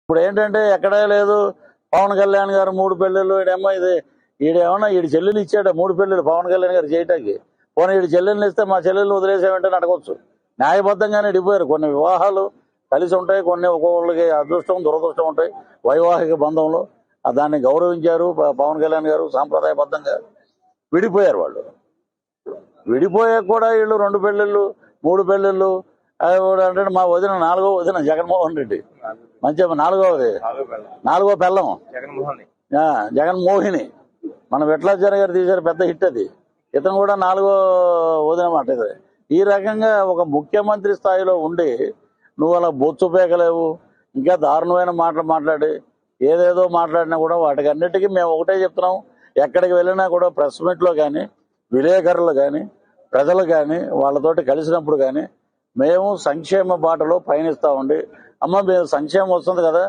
ఇప్పుడు ఏంటంటే ఎక్కడే లేదు. పవన్ కళ్యాణ్ గారు 3 పెళ్లిళ్ళు, ఈడేమో ఈడేమన్నా ఈడి చెల్లెలు ఇచ్చాడు 3 పెళ్లిళ్ళు పవన్ కళ్యాణ్ గారు చేయటానికి. పోనీ ఈడి చెల్లెల్ని ఇస్తే మా చెల్లెళ్ళు వదిలేసామంటే అడగొచ్చు. న్యాయబద్ధంగానే ఇడిపోయారు. కొన్ని వివాహాలు కలిసి ఉంటాయి, కొన్ని ఒక్కొక్కరికి అదృష్టం దురదృష్టం ఉంటాయి వైవాహిక బంధంలో. దాన్ని గౌరవించారు పవన్ కళ్యాణ్ గారు. సాంప్రదాయబద్ధంగా విడిపోయారు వాళ్ళు. విడిపోయాక కూడా వీళ్ళు 2 పెళ్లిళ్ళు 3 పెళ్లిళ్ళు అంటే మా వదిన 4వ వదిన జగన్మోహన్ రెడ్డి. మంచిగా 4వ పెళ్ళం జగన్మోహిని. మన విఠలాచార్య గారు తీశారు, పెద్ద హిట్ అది. ఇతను కూడా 4వ వదిన మాట. ఇది ఈ రకంగా ఒక ముఖ్యమంత్రి స్థాయిలో ఉండి నువ్వు అలా బొచ్చు పేకలేవు, ఇంకా దారుణమైన మాటలు మాట్లాడి ఏదేదో మాట్లాడినా కూడా వాటికి అన్నిటికీ మేము ఒకటే చెప్తున్నాం. ఎక్కడికి వెళ్ళినా కూడా ప్రెస్ మీట్లో కానీ, విలేకరులు కానీ, ప్రజలు కానీ వాళ్ళతోటి కలిసినప్పుడు కానీ మేము సంక్షేమ బాటలో పయనిస్తామండి. అమ్మ మేము సంక్షేమం వస్తుంది కదా,